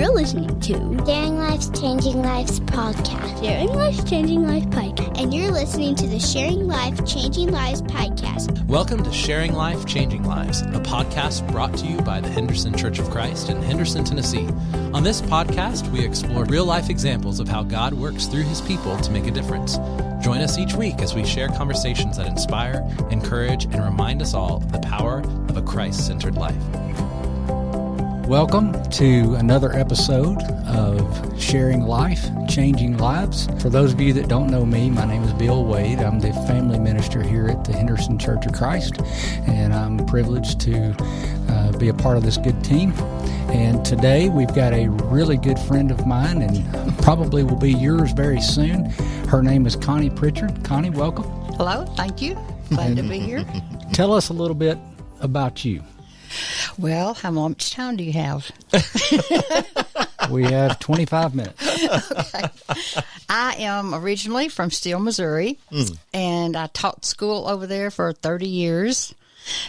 You're listening to Sharing Lives, Changing Lives podcast. Sharing Lives, Changing Lives podcast. And you're listening to the Sharing Life, Changing Lives podcast. Welcome to Sharing Life, Changing Lives, a podcast brought to you by the Henderson Church of Christ in Henderson, Tennessee. On this podcast, we explore real-life examples of how God works through his people to make a difference. Join us each week as we share conversations that inspire, encourage, and remind us all of the power of a Christ-centered life. Welcome to another episode of Sharing Life, Changing Lives. For those of you that don't know me, my name is Bill Wade. I'm the family minister here at the Henderson Church of Christ, and I'm privileged to be a part of this good team. And today we've got a really good friend of mine, and probably will be yours very soon. Her name is Connie Pritchard. Connie, welcome. Hello, thank you. Glad to be here. Tell us a little bit about you. Well, how much time do you have? We have 25 minutes. Okay. I am originally from Steele, Missouri, and I taught school over there for 30 years.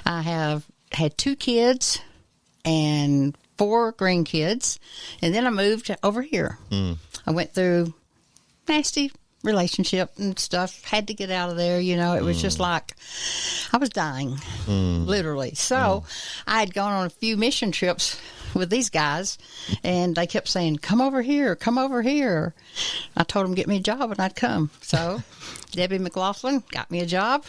I have had 2 kids and 4 grandkids, and then I moved over here. I went through nasty relationship and stuff, had to get out of there. You know, it was just like I was dying, literally. So I had gone on a few mission trips with these guys, and they kept saying, come over here, come over here. I told them, get me a job, and I'd come. So Debbie McLaughlin got me a job.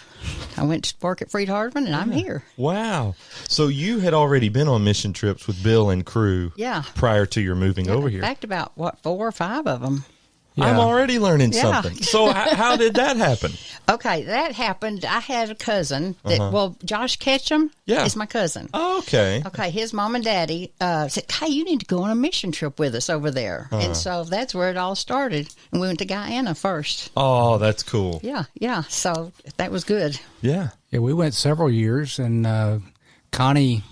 I went to work at Freed Hardman, and I'm here. Wow. So you had already been on mission trips with Bill and crew prior to your moving over here. In fact, about, 4 or 5 of them. Yeah. I'm already learning something. So how did that happen? Okay, that happened. I had a cousin that, Josh Ketchum is my cousin. Oh, okay. Okay, his mom and daddy said, hey, you need to go on a mission trip with us over there. And so that's where it all started. And we went to Guyana first. Oh, that's cool. Yeah. So that was good. Yeah. Yeah, we went several years, and Connie,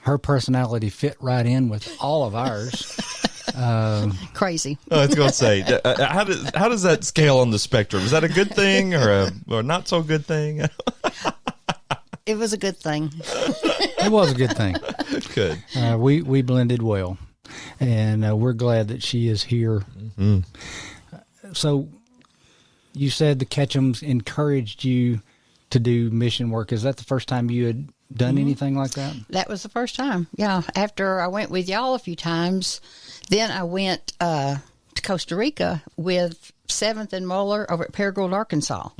her personality fit right in with all of ours. Crazy. I was going to say, how does that scale on the spectrum? Is that a good thing or a not so good thing? It was a good thing. It was a good thing. Good. We blended well, and we're glad that she is here. Mm-hmm. So you said the Ketchums encouraged you to do mission work. Is that the first time you had done anything like that? That was the first time, yeah. After I went with y'all a few times, then I went to Costa Rica with 7th and Muller over at Paragould, Arkansas,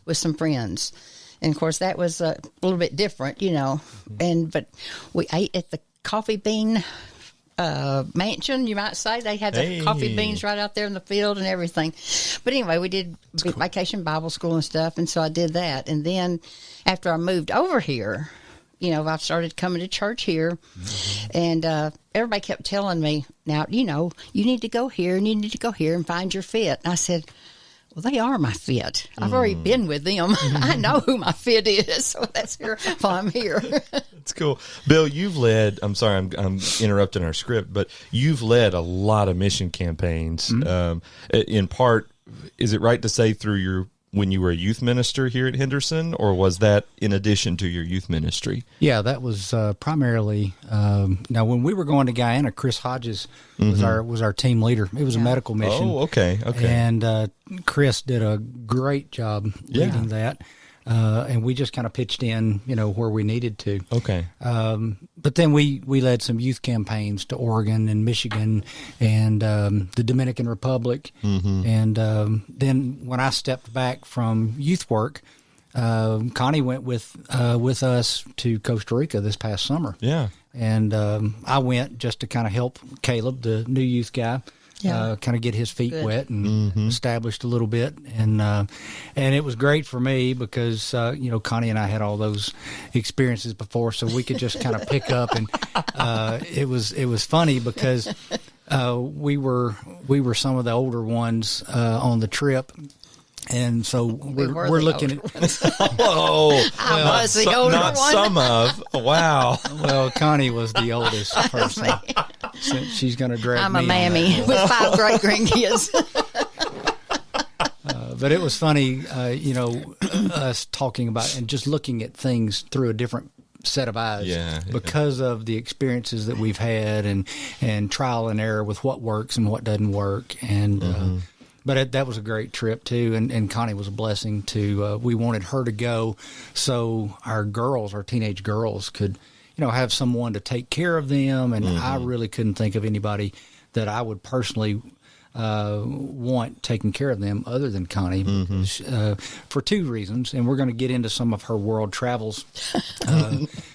with some friends. And, of course, that was a little bit different, you know. But we ate at the coffee bean mansion, you might say. They had the coffee beans right out there in the field and everything. But anyway, we did vacation Bible school and stuff, and so I did that. And then after I moved over here, you know, I started coming to church here, and everybody kept telling me, now, you know, you need to go here and you need to go here and find your fit. And I said, well, they are my fit. I've already been with them. I know who my fit is, so that's why I'm here. That's cool. Bill, you've led, I'm sorry, I'm interrupting our script, but you've led a lot of mission campaigns. In part, is it right to say through when you were a youth minister here at Henderson, or was that in addition to your youth ministry? Yeah, that was primarily. Now, when we were going to Guyana, Chris Hodges was our team leader. It was a medical mission. Oh, okay. And Chris did a great job leading that. And we just kind of pitched in, you know, where we needed to. Okay. But then we led some youth campaigns to Oregon and Michigan and the Dominican Republic. And then when I stepped back from youth work, Connie went with us to Costa Rica this past summer. Yeah. And I went just to kind of help Caleb, the new youth guy. Kind of get his feet wet and established a little bit, and it was great for me because you know, Connie and I had all those experiences before, so we could just kind of pick up, and it was funny because we were some of the older ones on the trip. And so we're looking at. I was the older not one. Some of. Wow. Well, Connie was the oldest person. Since she's going to drag I'm me. a mammy with 5 great grandkids. But it was funny, you know, us talking about and just looking at things through a different set of eyes Yeah. because of the experiences that we've had and trial and error with what works and what doesn't work. And but that was a great trip too. And Connie was a blessing to. We wanted her to go so our teenage girls could, have someone to take care of them. And I really couldn't think of anybody that I would personally want taking care of them other than Connie, because, for two reasons, and we're going to get into some of her world travels.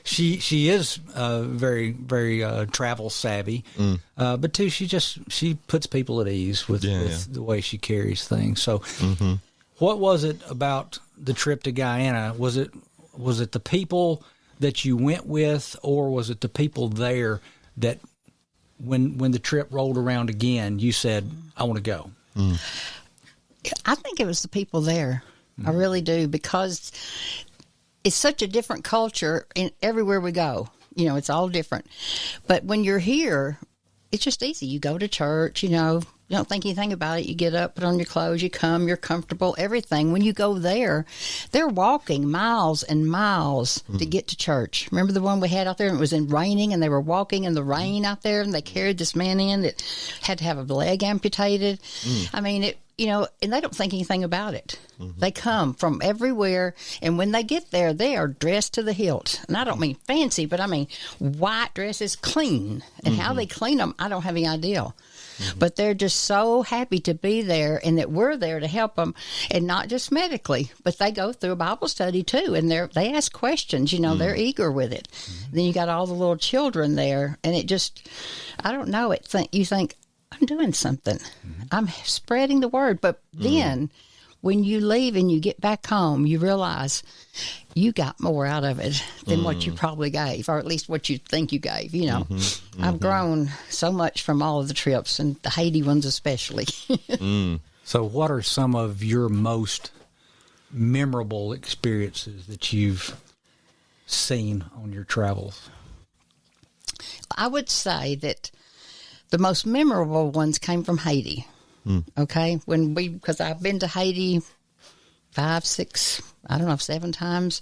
She is very, very travel savvy, but two, she puts people at ease with the way she carries things. So, what was it about the trip to Guyana? Was it the people that you went with, or was it the people there that when the trip rolled around again, you said, I want to go? I think it was the people there. I really do, because it's such a different culture everywhere we go. It's all different. But when you're here, it's just easy. You go to church, you don't think anything about it. You get up, put on your clothes, you come, you're comfortable, everything. When you go there, they're walking miles and miles to get to church. Remember the one we had out there, and it was raining, and they were walking in the rain out there, and they carried this man in that had to have a leg amputated. I mean, and they don't think anything about it. They come from everywhere, and when they get there, they are dressed to the hilt. And I don't mean fancy, but I mean white dresses, clean. And how they clean them, I don't have any idea. But they're just so happy to be there, and that we're there to help them, and not just medically, but they go through a Bible study too, and they ask questions. They're eager with it. Then you got all the little children there, and it just, I don't know. You think, I'm doing something. I'm spreading the word. But then when you leave and you get back home, you realize you got more out of it than what you probably gave, or at least what you think you gave. I've grown so much from all of the trips, and the Haiti ones especially. So what are some of your most memorable experiences that you've seen on your travels? I would say that the most memorable ones came from Haiti. Okay, because I've been to Haiti 5, 6, 7 times,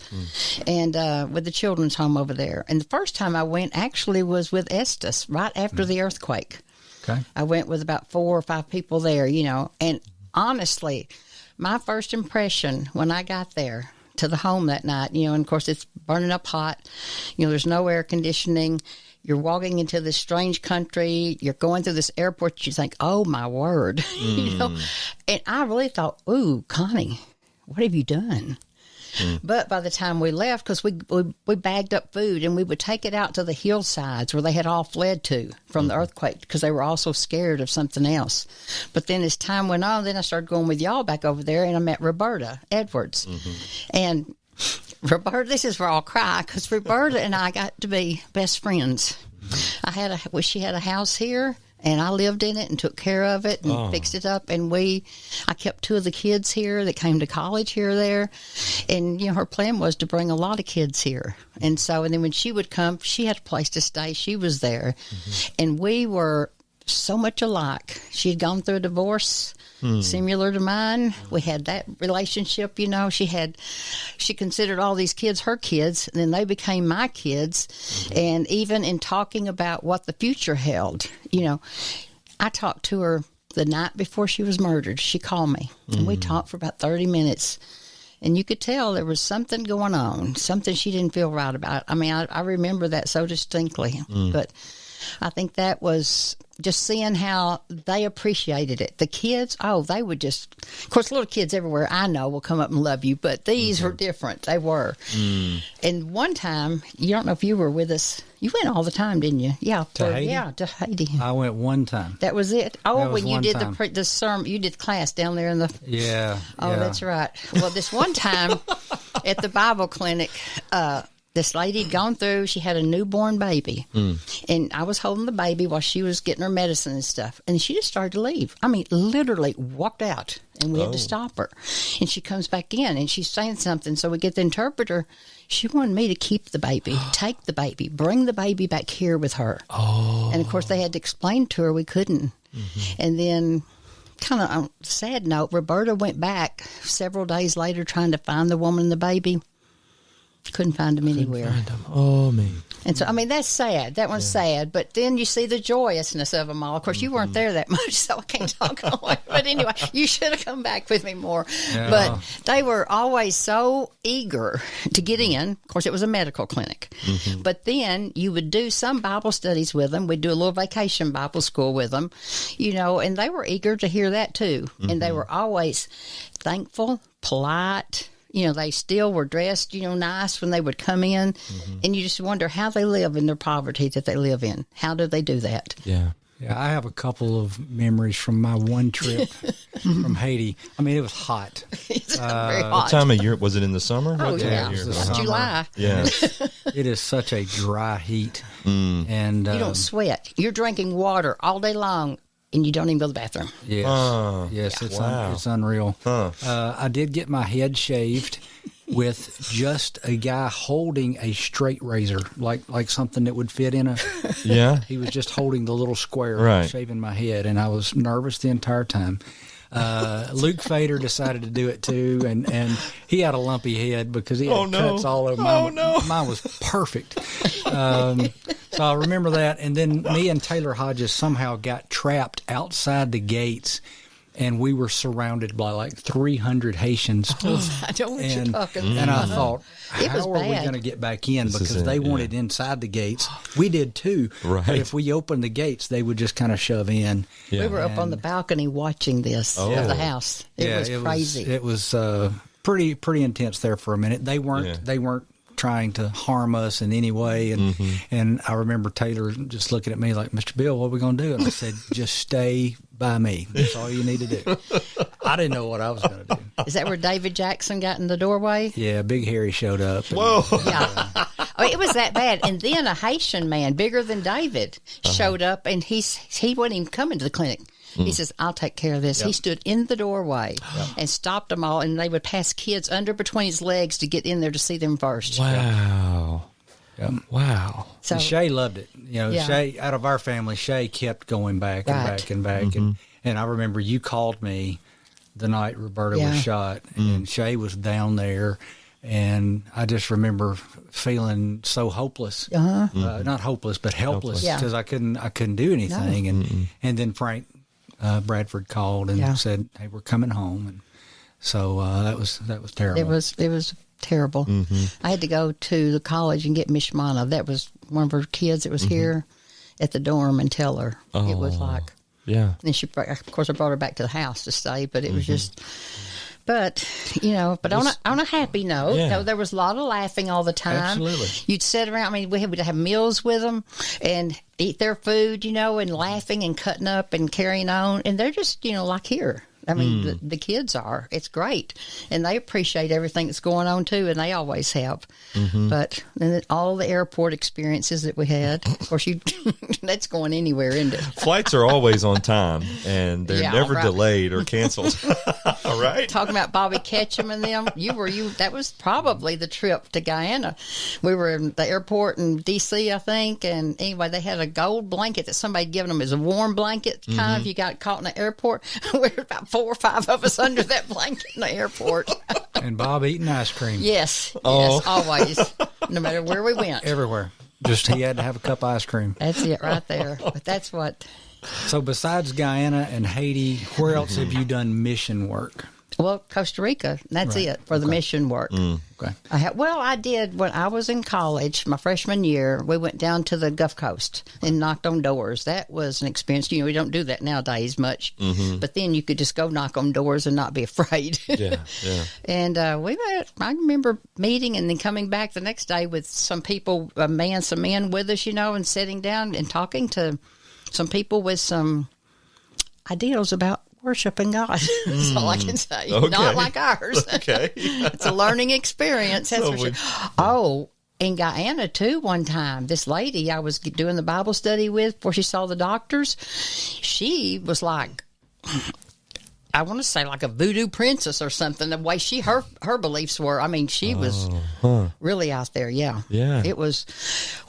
and with the children's home over there. And the first time I went actually was with Estes, right after the earthquake. Okay, I went with about 4 or 5 people there, and honestly, my first impression when I got there to the home that night, and of course it's burning up hot, there's no air conditioning. You're walking into this strange country. You're going through this airport. You think, oh, my word. And I really thought, ooh, Connie, what have you done? But by the time we left, because we bagged up food, and we would take it out to the hillsides where they had all fled to from the earthquake, because they were all so scared of something else. But then as time went on, then I started going with y'all back over there, and I met Roberta Edwards. And Roberta, this is where I'll cry, because Roberta and I got to be best friends. She had a house here, and I lived in it and took care of it and fixed it up. And I kept 2 of the kids here that came to college here or there. And, her plan was to bring a lot of kids here. And then when she would come, she had a place to stay. She was there. And we were so much alike. She had gone through a divorce similar to mine. We had that relationship, she considered all these kids her kids, and then they became my kids. And even in talking about what the future held, I talked to her the night before she was murdered. She called me, and we talked for about 30 minutes. And you could tell there was something going on, something she didn't feel right about. I mean, I remember that so distinctly. But I think that was just seeing how they appreciated it. The kids, they would just, of course, little kids everywhere I know will come up and love you, but these were different. They were. And one time, you don't know if you were with us. You went all the time, didn't you? Yeah. To Haiti? Yeah, to Haiti. I went one time. That was it? Oh, when you did time. the sermon, you did class down there in the... Yeah. Oh, yeah. That's right. Well, this one time at the Bible clinic, this lady had gone through, she had a newborn baby, and I was holding the baby while she was getting her medicine and stuff, and she just started to leave. I mean, literally walked out, and we had to stop her. And she comes back in, and she's saying something, so we get the interpreter. She wanted me to keep the baby, take the baby, bring the baby back here with her. And, of course, they had to explain to her we couldn't. And then... kind of on a sad note, Roberta went back several days later trying to find the woman and the baby. Couldn't find them anywhere. Find them. Oh, man. And so, I mean, that's sad. That one's sad. But then you see the joyousness of them all. Of course, you weren't there that much, so I can't talk on it. But anyway, you should have come back with me more. Yeah. But they were always so eager to get in. Of course, it was a medical clinic. But then you would do some Bible studies with them. We'd do a little vacation Bible school with them, you know, and they were eager to hear that too. And they were always thankful, polite. You know, they still were dressed, you know, nice when they would come in. And you just wonder how they live in their poverty that they live in. How do they do that? Yeah. Yeah, I have a couple of memories from my one trip from Haiti. I mean, it was hot. It's very What hot. time of year? Was it in the summer? Oh, What time yeah. of year? It was It's July. Yeah. It is such a dry heat. And You don't sweat. You're drinking water all day long, and you don't even go to the bathroom. yes, Oh, yes, it's, wow. it's unreal. Huh. I did get my head shaved with just a guy holding a straight razor, like something that would fit in a. Yeah. He was just holding the little square, Right. shaving my head, and I was nervous the entire time. Luke Fader decided to do it too, and he had a lumpy head because he had Oh, no. cuts all over. Oh, Mine, no. mine was perfect. So I remember that, and then me and Taylor Hodges somehow got trapped outside the gates, and we were surrounded by like 300 Haitians. I know what you're talking And about. I thought, It was how are we bad. going to get back in? This is Because it, they yeah. wanted inside the gates. We did too. Right. But if we opened the gates, they would just kind of shove in. Yeah. We were up on the balcony watching this Oh. of the house. It was crazy. It was pretty intense there for a minute. They weren't trying to harm us in any way, and I remember Taylor just looking at me like, "Mr. Bill, what are we going to do?" And I said, "Just stay by me. That's all you need to do." I didn't know what I was going to do. Is that where David Jackson got in the doorway? Yeah, Big Harry showed up. and- Whoa. Yeah. Oh, it was that bad. And then a Haitian man, bigger than David, showed up, and he wasn't even coming to the clinic. He says, "I'll take care of this." He stood in the doorway and stopped them all, and they would pass kids under between his legs to get in there to see them first. Wow. Yep. Wow. So, And Shay loved it. You know, Yeah. Shay, out of our family, Shay kept going back and Right. back and back. And I remember you called me the night Roberta Yeah. was shot, and Shay was down there. And I just remember feeling so hopeless, not hopeless, but helpless, Yeah. because I couldn't do anything. And then Frank Bradford called and said, "Hey, we're coming home." And so that was terrible. it was terrible. I had to go to the college and get Mishmana. That was one of her kids that was here at the dorm, and tell her. It was like, Yeah. and of course, I brought her back to the house to stay, but it was just. But you know, but on a happy note, Yeah. though, there was a lot of laughing all the time. Absolutely. You'd sit around. I mean, we would have meals with them and eat their food, you know, and laughing and cutting up and carrying on. And they're just, you know, like here. I mean, the kids are. It's great, and they appreciate everything that's going on too, and they always have. But and then all the airport experiences that we had, of course, that's going anywhere, isn't it? Flights are always on time, and they're Yeah, never right. delayed or canceled. All right. Talking about Bobby Ketchum and them, that was probably the trip to Guyana. We were in the airport in D.C., I think, and anyway, they had a gold blanket that somebody had given them as a warm blanket, kind of, you got caught in the airport. We were about 4 or 5 of us under that blanket in the airport. And Bob eating ice cream Yes, Oh. yes, always, no matter where we went. everywhere. Just he had to have a cup of ice cream. That's it right there. But that's what. So besides Guyana and Haiti, where else have you done mission work? Well, Costa Rica. That's Right. it for the mission work. Okay. I did when I was in college, my freshman year. We went down to the Gulf Coast and knocked on doors. That was an experience. You know, we don't do that nowadays much, but then you could just go knock on doors and not be afraid. Yeah. Yeah. And I remember meeting and then coming back the next day with some people, some men with us, you know, and sitting down and talking to some people with some ideals about worshiping God. That's all I can say. Okay. Not like ours. Okay. It's a learning experience. That's for sure. Oh, in Guyana, too, one time, this lady I was doing the Bible study with before she saw the doctors, she was like, I want to say like a voodoo princess or something, the way her beliefs were. I mean, she was really out there, yeah. Yeah. It was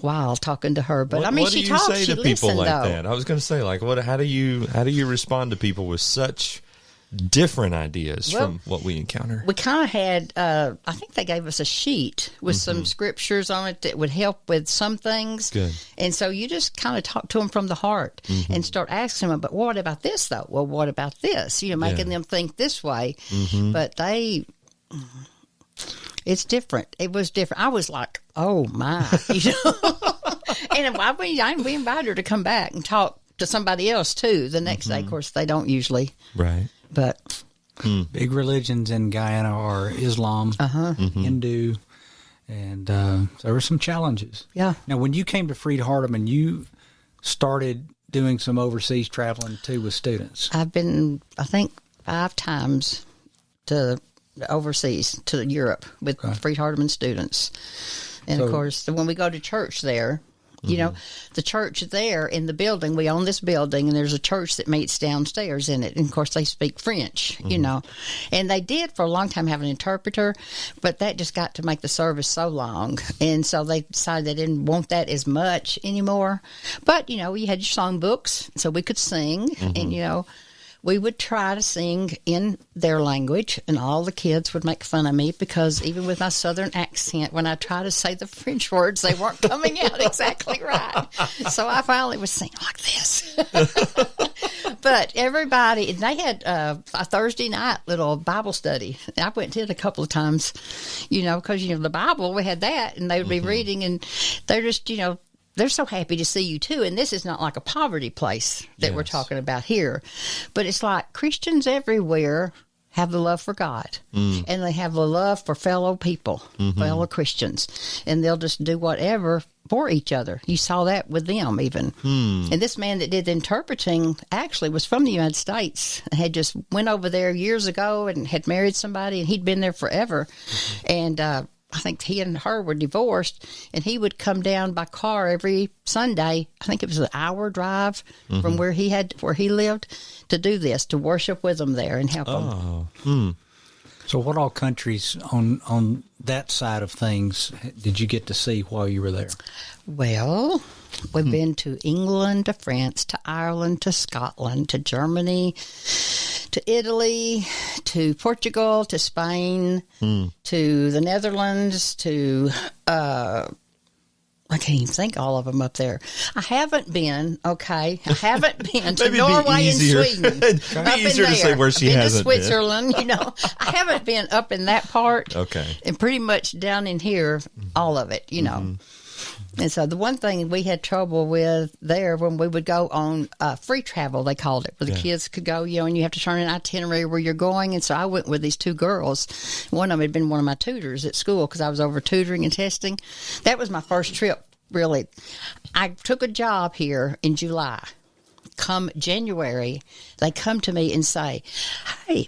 wild talking to her. But I mean, what she do you talked, say she to people listened, like though. that? I was going to say, like, how do you respond to people with such different ideas from what we encounter. We kind of had, I think they gave us a sheet with some scriptures on it that would help with some things. Good. And so you just kind of talk to them from the heart and start asking them, but what about this, though? Well, what about this? Making them think this way. But it's different. It was different. I was like, oh, my. And we invited her to come back and talk to somebody else, too, the next day. Of course, they don't usually. Right. But big religions in Guyana are Islam, Hindu, and there were some challenges. Yeah. Now, when you came to Freed Hardeman, you started doing some overseas traveling, too, with students. I've been, I think, 5 times to overseas, to Europe, with Freed Hardeman students. And, of course, when we go to church there, the church there in the building, we own this building, and there's a church that meets downstairs in it. And, of course, they speak French, And they did for a long time have an interpreter, but that just got to make the service so long. And so they decided they didn't want that as much anymore. But, you had your song books, so we could sing. And, we would try to sing in their language, and all the kids would make fun of me because even with my southern accent, when I tried to say the French words, they weren't coming out exactly right. So I finally was singing like this. But everybody, they had a Thursday night little Bible study. I went to it a couple of times, because, the Bible, we had that, and they would be reading, and they're just, they're so happy to see you, too. And this is not like a poverty place that we're talking about here. But it's like Christians everywhere have the love for God. And they have the love for fellow people, fellow Christians. And they'll just do whatever for each other. You saw that with them even. And this man that did the interpreting actually was from the United States. Had just went over there years ago and had married somebody, and he'd been there forever. And I think he and her were divorced, and he would come down by car every Sunday. I think it was an hour drive from where he lived to do this, to worship with them there and help them. So what all countries on that side of things did you get to see while you were there? Well, we've been to England, to France, to Ireland, to Scotland, to Germany, to Italy, to Portugal, to Spain, to the Netherlands, to I can't even think all of them up there. I haven't been to Norway and Sweden. It'd be easier to say where she hasn't been. Switzerland, I haven't been up in that part. Okay. And pretty much down in here, all of it, And so the one thing we had trouble with there when we would go on free travel, they called it, where the kids could go, and you have to turn an itinerary where you're going. And so I went with these 2 girls. One of them had been one of my tutors at school because I was over tutoring and testing. That was my first trip, really. I took a job here in July. Come January, they come to me and say, hey,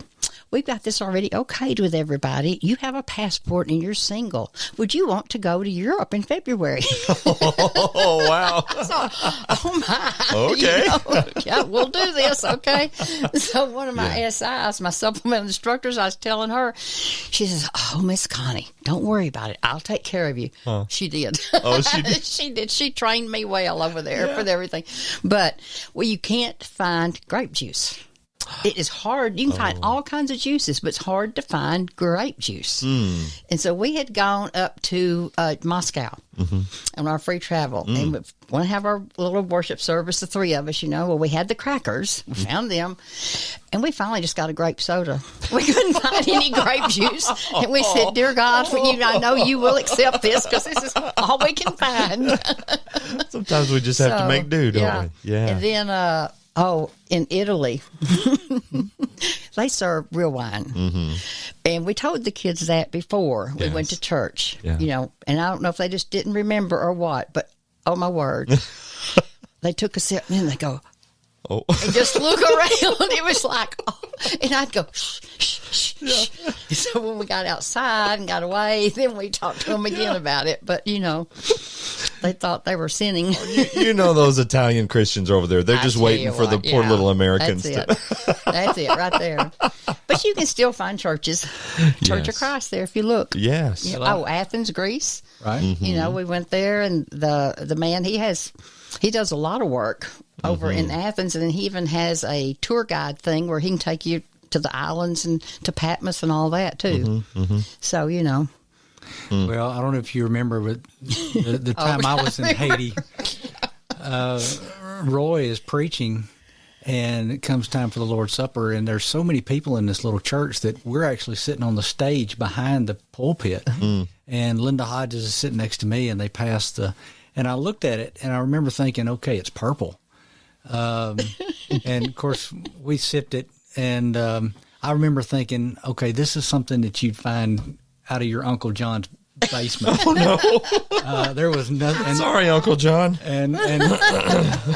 we've got this already okayed with everybody. You have a passport and you're single. Would you want to go to Europe in February? Oh, wow. So, oh, my. Okay. Yeah, we'll do this, okay? So one of my SIs, my supplemental instructors, I was telling her, she says, oh, Miss Connie, don't worry about it. I'll take care of you. Huh. She did. Oh, she did? She did. She trained me well over there for everything. But, you can't find grape juice. It is hard. You can find all kinds of juices, but it's hard to find grape juice. And so we had gone up to Moscow on our free travel. And we want to have our little worship service, the 3 of us, Well, we had the crackers. We found them. And we finally just got a grape soda. We couldn't find any grape juice. And we said, dear God, I know you will accept this because this is all we can find. Sometimes we just have to make do, don't we? Yeah. And then... in Italy, they serve real wine. And we told the kids that before we went to church, and I don't know if they just didn't remember or what, but oh my word, they took a sip and then they go, and just look around. It was like, and I'd go, shh, shh, shh, shh. So when we got outside and got away, then we talked to them again about it. But, they thought they were sinning. Those Italian Christians over there. They're just waiting for the poor little Americans. That's it right there. But you can still find churches. Church of Christ there if you look. Yes. Athens, Greece. Right. We went there, and the man, he does a lot of work over in Athens, and then he even has a tour guide thing where he can take you to the islands and to Patmos and all that too. So, you know. Well, I don't know if you remember, but the time I was in Haiti, Roy is preaching, and it comes time for the Lord's Supper, and there's so many people in this little church that we're actually sitting on the stage behind the pulpit, and Linda Hodges is sitting next to me, and they passed and I looked at it, and I remember thinking, okay, it's purple. And, of course, we sipped it, and I remember thinking, okay, this is something that you'd find out of your Uncle John's basement. Oh, no. There was nothing. Sorry, Uncle John. And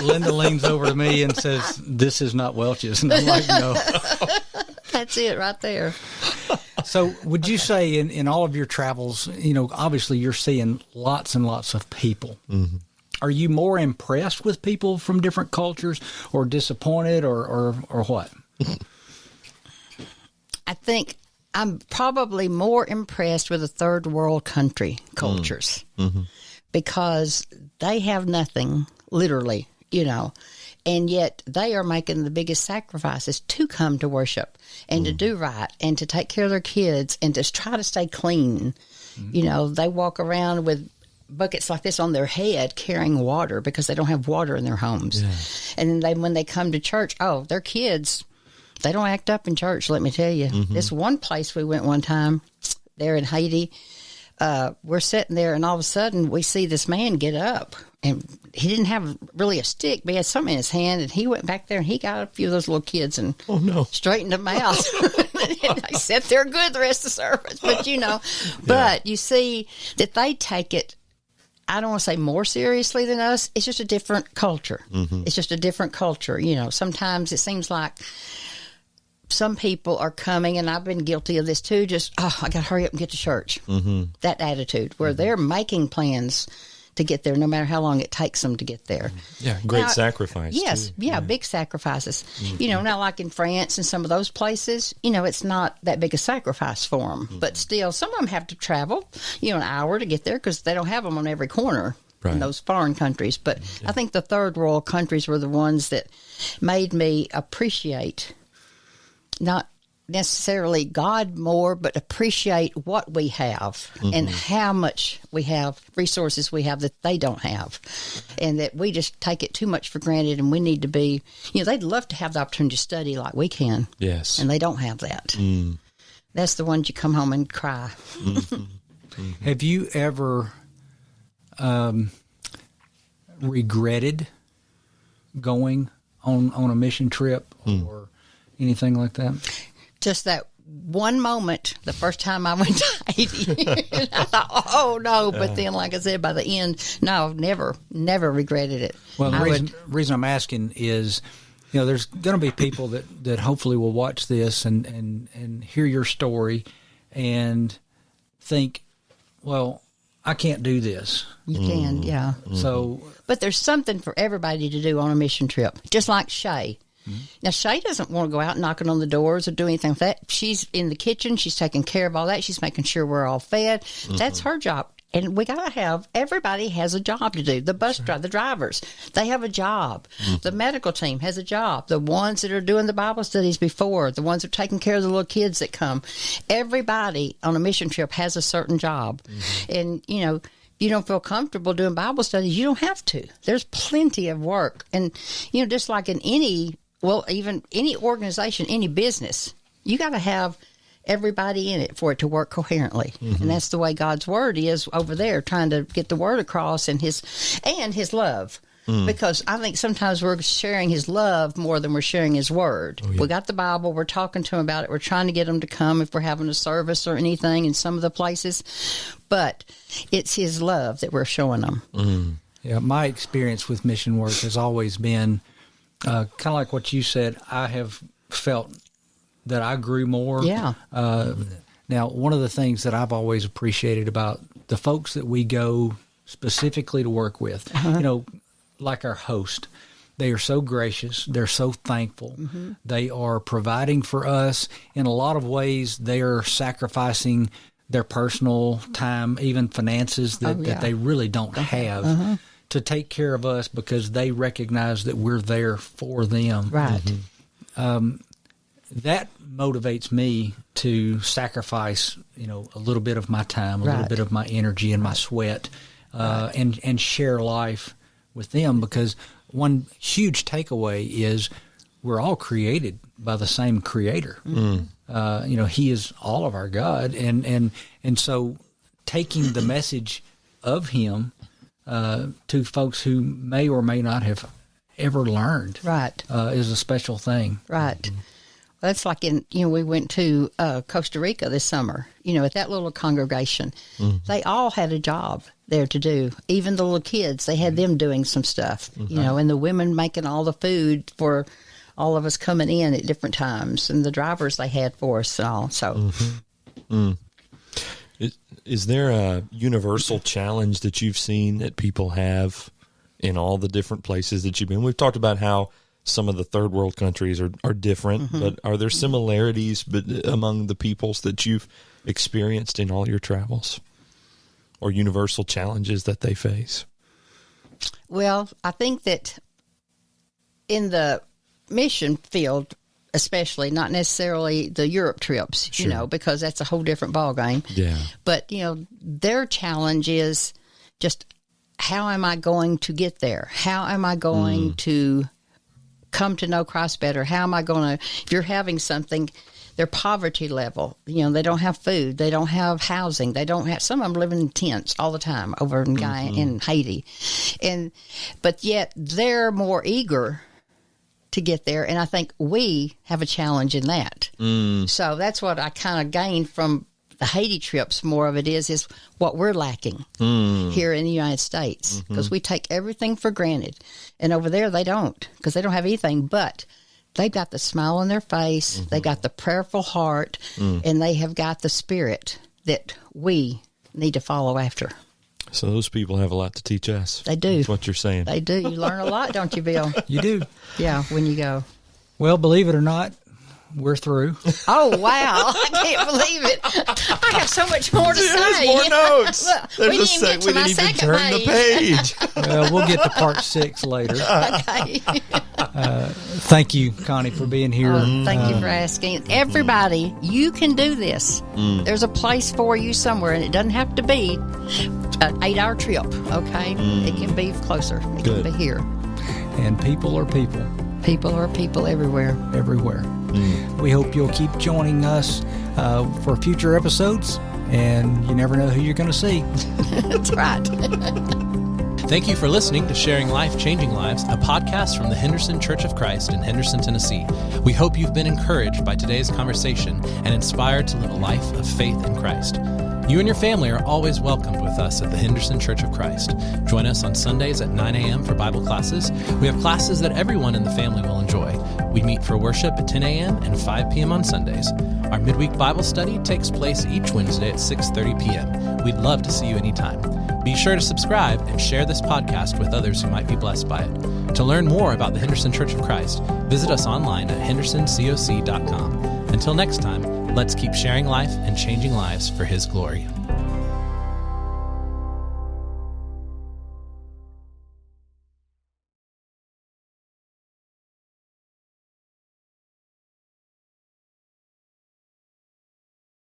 Linda leans over to me and says, "This is not Welch's." And I'm like, "No." That's it right there. So would you say in all of your travels, you know, obviously you're seeing lots and lots of people. Are you more impressed with people from different cultures, or disappointed, or what? I think I'm probably more impressed with the third world country cultures because they have nothing, literally, you know, and yet they are making the biggest sacrifices to come to worship and to do right and to take care of their kids and to try to stay clean. You know, they walk around with buckets like this on their head carrying water because they don't have water in their homes. And then when they come to church, their kids, they don't act up in church, let me tell you. This one place we went one time there in Haiti, we're sitting there, and all of a sudden we see this man get up. And he didn't have really a stick, but he had something in his hand, and he went back there, and he got a few of those little kids and straightened them out. And they sat there good the rest of the service. But, you know, you see that they take it, I don't want to say more seriously than us. It's just a different culture. It's just a different culture. You know, sometimes it seems like some people are coming, and I've been guilty of this too, just, I got to hurry up and get to church. That attitude where they're making plans to get there no matter how long it takes them to get there. Yeah, great sacrifice. Yes, too. Big sacrifices. You know, not like in France and some of those places, you know, it's not that big a sacrifice for them. But still, some of them have to travel, you know, an hour to get there because they don't have them on every corner. In those foreign countries. But I think the third world countries were the ones that made me appreciate not necessarily God more, but appreciate what we have and how much we have, resources we have that they don't have, and that we just take it too much for granted, and we need to be, you know, they'd love to have the opportunity to study like we can. Yes. And they don't have that. That's the ones you come home and cry. Have you ever regretted going on a mission trip or anything like that? Just that one moment, the first time I went to Haiti, I thought, oh no, but then, like I said, by the end, no, never regretted it. Well, the reason I'm asking is, you know, there's going to be people that hopefully will watch this and hear your story and think, well, I can't do this. You can, yeah. So, but there's something for everybody to do on a mission trip, just like Shay. Now, Shay doesn't want to go out knocking on the doors or do anything like that. She's in the kitchen. She's taking care of all that. She's making sure we're all fed. That's her job. And we got to have, everybody has a job to do. The bus driver, the drivers, they have a job. The medical team has a job. The ones that are doing the Bible studies before, the ones that are taking care of the little kids that come. Everybody on a mission trip has a certain job. And, you know, you don't feel comfortable doing Bible studies, you don't have to. There's plenty of work. And, you know, just like in even any organization, any business, you got to have everybody in it for it to work coherently. And that's the way God's word is over there, trying to get the word across and his love. Because I think sometimes we're sharing his love more than we're sharing his word. We got the Bible, we're talking to them about it, we're trying to get them to come if we're having a service or anything in some of the places. But it's his love that we're showing them. Yeah, my experience with mission work has always been kind of like what you said. I have felt that I grew more. Yeah. Now, one of the things that I've always appreciated about the folks that we go specifically to work with, you know, like our host, they are so gracious. They're so thankful. They are providing for us in a lot of ways. They are sacrificing their personal time, even finances that they really don't have. To take care of us because they recognize that we're there for them. Right. that motivates me to sacrifice, a little bit of my time, a little bit of my energy and my sweat, and share life with them, because one huge takeaway is we're all created by the same Creator. He is all of our God, and so taking the message of Him to folks who may or may not have ever learned, is a special thing. Right. Well, that's like we went to Costa Rica this summer. At that little congregation, they all had a job there to do. Even the little kids, they had them doing some stuff. And the women making all the food for all of us coming in at different times, and the drivers they had for us and all. So, is there a universal challenge that you've seen that people have in all the different places that you've been? We've talked about how some of the third world countries are different, but are there similarities among the peoples that you've experienced in all your travels, or universal challenges that they face? Well, I think that in the mission field, especially, not necessarily the Europe trips, because that's a whole different ballgame. Yeah. But, their challenge is just, how am I going to get there? How am I going to come to know Christ better? How am I going to, if you're having something, their poverty level, they don't have food, they don't have housing, some of them live in tents all the time over in Haiti. But yet they're more eager to get there, and I think we have a challenge in that. So that's what I kind of gained from the Haiti trips. More of it is what we're lacking here in the United States, because we take everything for granted, and over there they don't, because they don't have anything, but they've got the smile on their face, they got the prayerful heart, and they have got the spirit that we need to follow after. So those people have a lot to teach us. They do. That's what you're saying. They do. You learn a lot, don't you, Bill? You do. Yeah, when you go. Well, believe it or not, we're through. Oh, wow. I can't believe it. I got so much more to say. There's more notes. Look, we didn't even turn the page. Well, we'll get to part 6 later. Okay. Thank you, Connie, for being here. Thank you for asking. Everybody, you can do this. There's a place for you somewhere, and it doesn't have to be an 8-hour trip, okay? It can be closer. It can be here. And people are people. People are people everywhere. Everywhere. We hope you'll keep joining us for future episodes, and you never know who you're going to see. That's right. Thank you for listening to Sharing Life, Changing Lives, a podcast from the Henderson Church of Christ in Henderson, Tennessee. We hope you've been encouraged by today's conversation and inspired to live a life of faith in Christ. You and your family are always welcomed with us at the Henderson Church of Christ. Join us on Sundays at 9 a.m. for Bible classes. We have classes that everyone in the family will enjoy. We meet for worship at 10 a.m. and 5 p.m. on Sundays. Our midweek Bible study takes place each Wednesday at 6:30 p.m. We'd love to see you anytime. Be sure to subscribe and share this podcast with others who might be blessed by it. To learn more about the Henderson Church of Christ, visit us online at hendersoncoc.com. Until next time, let's keep sharing life and changing lives for His glory.